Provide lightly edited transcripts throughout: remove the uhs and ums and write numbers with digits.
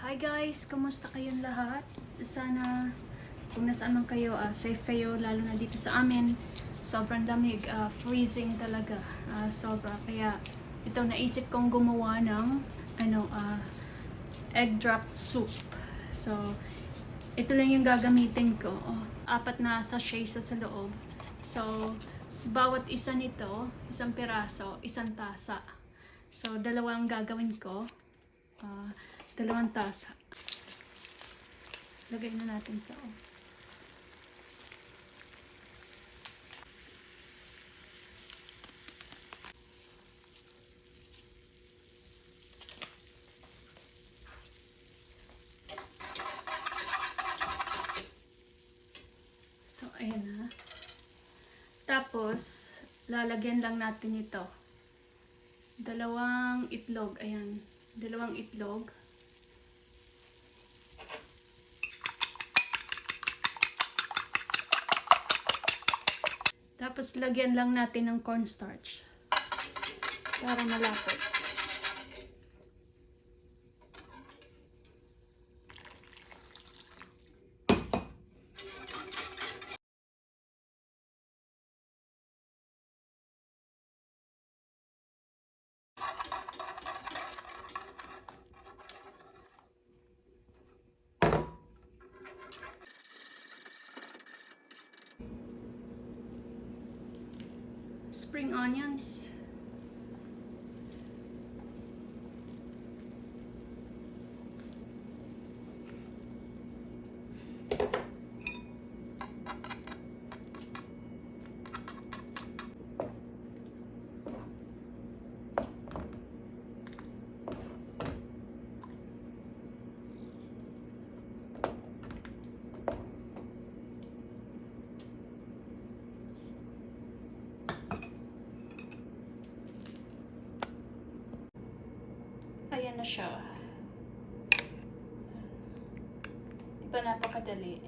Hi guys! Kumusta kayong lahat? Sana kung nasaan man kayo, safe kayo, lalo na dito sa amin. Sobrang lamig, freezing talaga, sobra. Kaya ito naisip kong gumawa ng egg drop soup. So, ito lang yung gagamitin ko. 4 na sachet sa loob. So, bawat isa nito, isang piraso, isang tasa. So, dalawang gagawin ko. 2 tasa. Lagay na natin ito. So, ayan na. Tapos, lalagyan lang natin ito. 2 itlog. Ayan. 2 itlog. Tapos, lagyan lang natin ng cornstarch. Para malapot. Spring onions. Ayan na siya. Di ba napakadali?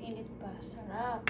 Init pa. Sarap.